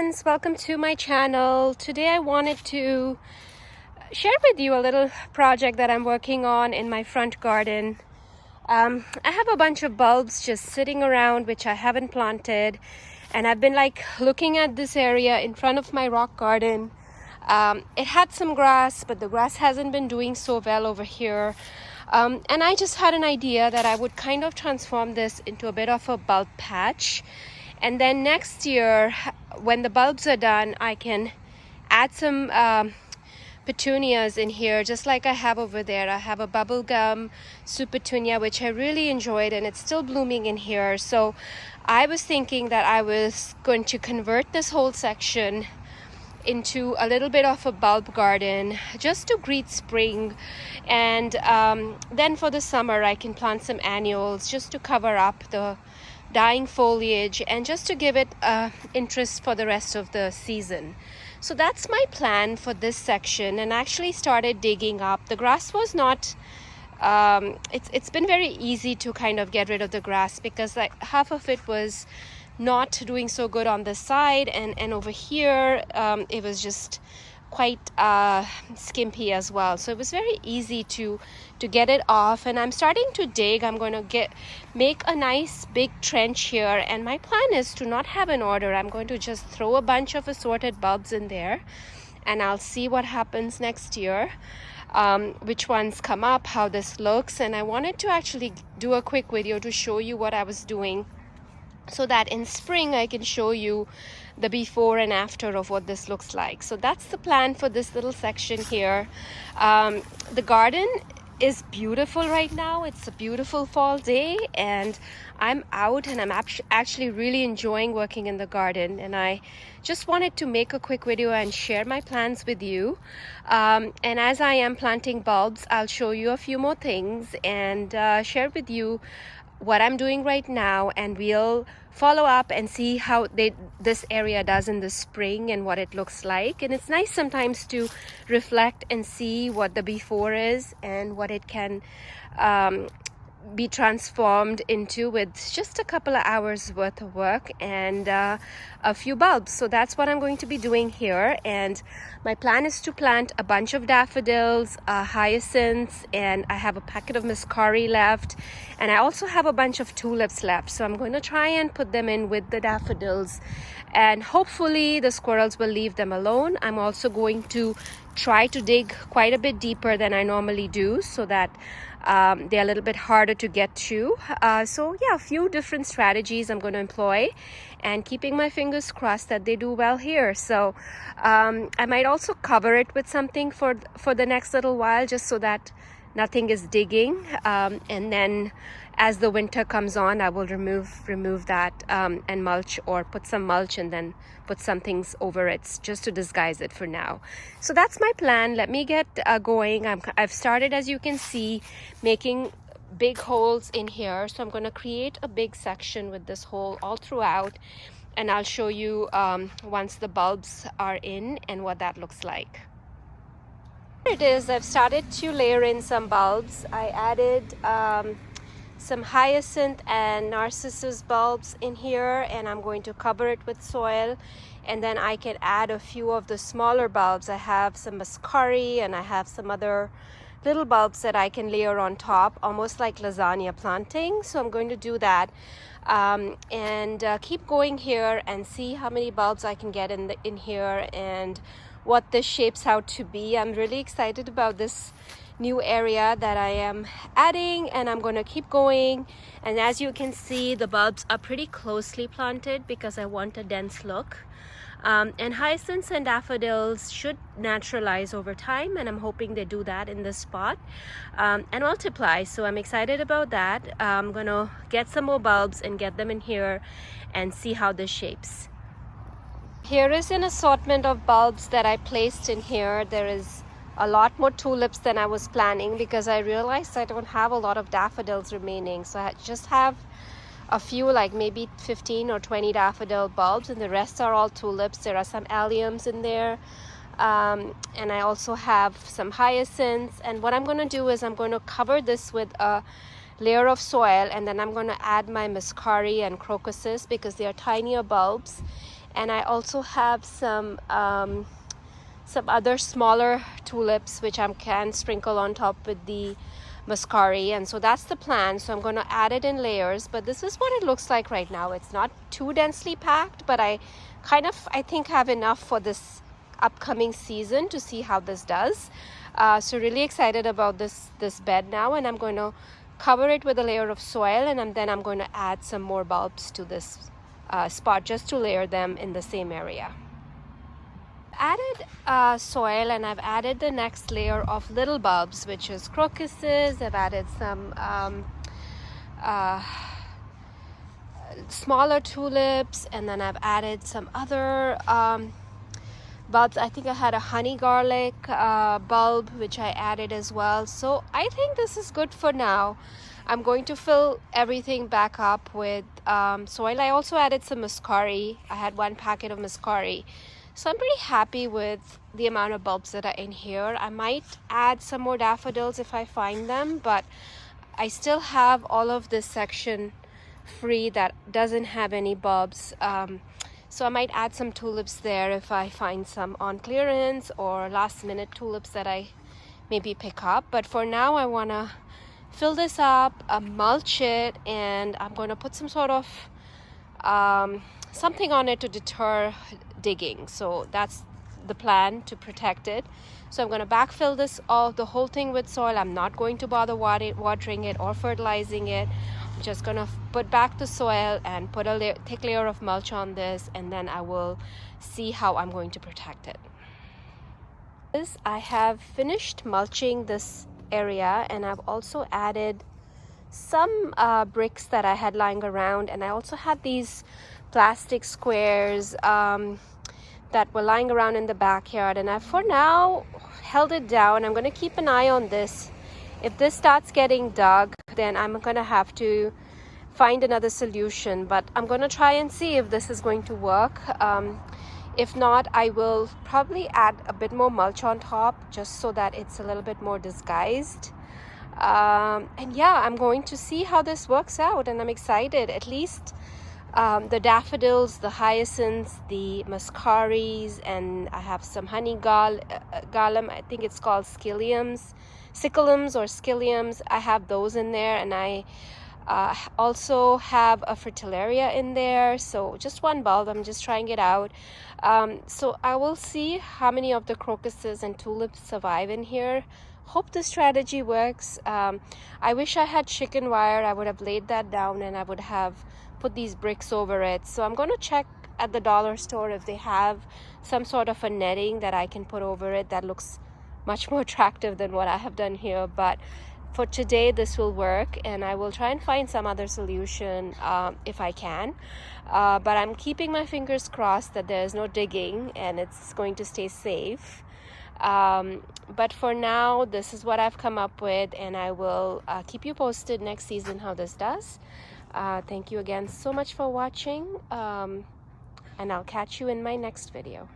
friends, welcome to my channel. Today I wanted to share with you a little project that I'm working on in my front garden. I have a bunch of bulbs just sitting around which I haven't planted, and I've been looking at this area in front of my rock garden. It had some grass, but the grass hasn't been doing so well over here. And I just had an idea that I would kind of transform this into a bit of a bulb patch. And then next year, when the bulbs are done, I can add some petunias in here, just like I have over there. I have a bubblegum soup petunia, which I really enjoyed, and it's still blooming in here. So I was thinking that I was going to convert this whole section into a little bit of a bulb garden just to greet spring, and then for the summer I can plant some annuals just to cover up the dying foliage and just to give it interest for the rest of the season. So that's my plan for this section, and I actually started digging up. The grass was not it's been very easy to kind of get rid of the grass because half of it was not doing so good on this side, and over here it was just quite skimpy as well. So it was very easy to get it off, and I'm starting to dig. I'm going to make a nice big trench here, and my plan is to not have an order. I'm going to just throw a bunch of assorted bulbs in there, and I'll see what happens next year, which ones come up, how this looks. And I wanted to actually do a quick video to show you what I was doing, so that in spring I can show you the before and after of what this looks like. So that's the plan for this little section here. The garden is beautiful right now. It's a beautiful fall day, and I'm out, and I'm actually really enjoying working in the garden, and I just wanted to make a quick video and share my plans with you. And as I am planting bulbs, I'll show you a few more things and share with you what I'm doing right now, and we'll follow up and see how this area does in the spring and what it looks like. And it's nice sometimes to reflect and see what the before is and what it can be transformed into with just a couple of hours worth of work and a few bulbs. So that's what I'm going to be doing here, and my plan is to plant a bunch of daffodils, hyacinths, and I have a packet of muscari left, and I also have a bunch of tulips left. So I'm going to try and put them in with the daffodils, and hopefully the squirrels will leave them alone. I'm also going to try to dig quite a bit deeper than I normally do, so that they're a little bit harder to get to. So yeah, a few different strategies I'm going to employ, and keeping my fingers crossed that they do well here. So I might also cover it with something for the next little while, just so that nothing is digging, and then as the winter comes on, I will remove that and mulch, or put some mulch and then put some things over it just to disguise it for now. So that's my plan. Let me get going. I've started, as you can see, making big holes in here. So I'm going to create a big section with this hole all throughout, and I'll show you once the bulbs are in and what that looks like. Here it is. I've started to layer in some bulbs. I added some hyacinth and narcissus bulbs in here, and I'm going to cover it with soil, and then I can add a few of the smaller bulbs. I have some muscari, and I have some other little bulbs that I can layer on top, almost like lasagna planting. So I'm going to do that, and keep going here and see how many bulbs I can get in here and what this shapes out to be. I'm really excited about this new area that I am adding, and I'm going to keep going. And as you can see, the bulbs are pretty closely planted because I want a dense look. And hyacinths and daffodils should naturalize over time, and I'm hoping they do that in this spot and multiply. So I'm excited about that. I'm gonna get some more bulbs and get them in here and see how this shapes. Here is an assortment of bulbs that I placed in here. There is a lot more tulips than I was planning because I realized I don't have a lot of daffodils remaining. So I just have a few, like maybe 15 or 20 daffodil bulbs, and the rest are all tulips. There are some alliums in there, and I also have some hyacinths. And what I'm going to do is I'm going to cover this with a layer of soil, and then I'm going to add my muscari and crocuses because they are tinier bulbs. And I also have some other smaller tulips which I can sprinkle on top with the muscari, and so that's the plan. So I'm going to add it in layers, but this is what it looks like right now. It's not too densely packed, but I think have enough for this upcoming season to see how this does. So really excited about this bed now, and I'm going to cover it with a layer of soil, and then I'm going to add some more bulbs to this spot just to layer them in the same area. Added soil, and I've added the next layer of little bulbs, which is crocuses. I've added some smaller tulips, and then I've added some other bulbs. I think I had a honey garlic bulb which I added as well. So I think this is good for now. I'm going to fill everything back up with soil. I also added some muscari. I had 1 packet of muscari. So I'm pretty happy with the amount of bulbs that are in here. I might add some more daffodils if I find them, but I still have all of this section free that doesn't have any bulbs. So I might add some tulips there if I find some on clearance or last minute tulips that I maybe pick up. But for now, I want to fill this up, mulch it, and I'm going to put some sort of something on it to deter digging. So that's the plan, to protect it. So I'm going to backfill the whole thing with soil. I'm not going to bother watering it or fertilizing it. I'm just going to put back the soil and put a thick layer of mulch on this, and then I will see how I'm going to protect it. I have finished mulching this area, and I've also added some bricks that I had lying around, and I also had these plastic squares that were lying around in the backyard, and I for now held it down. I'm going to keep an eye on this. If this starts getting dug, then I'm going to have to find another solution, but I'm going to try and see if this is going to work. If not, I will probably add a bit more mulch on top just so that it's a little bit more disguised. And yeah, I'm going to see how this works out, and I'm excited. At least the daffodils, the hyacinths, the muscaris, and I have some honey garland. I think it's called siculums or skilliums. I have those in there, and I also have a fritillaria in there. So just 1 bulb. I'm just trying it out. So I will see how many of the crocuses and tulips survive in here. Hope this strategy works. I wish I had chicken wire. I would have laid that down, and I would have put these bricks over it. So I'm going to check at the dollar store if they have some sort of a netting that I can put over it that looks much more attractive than what I have done here. But for today, this will work, and I will try and find some other solution if I can. But I'm keeping my fingers crossed that there's no digging and it's going to stay safe. But for now, this is what I've come up with, and I will keep you posted next season how this does. Thank you again so much for watching, and I'll catch you in my next video.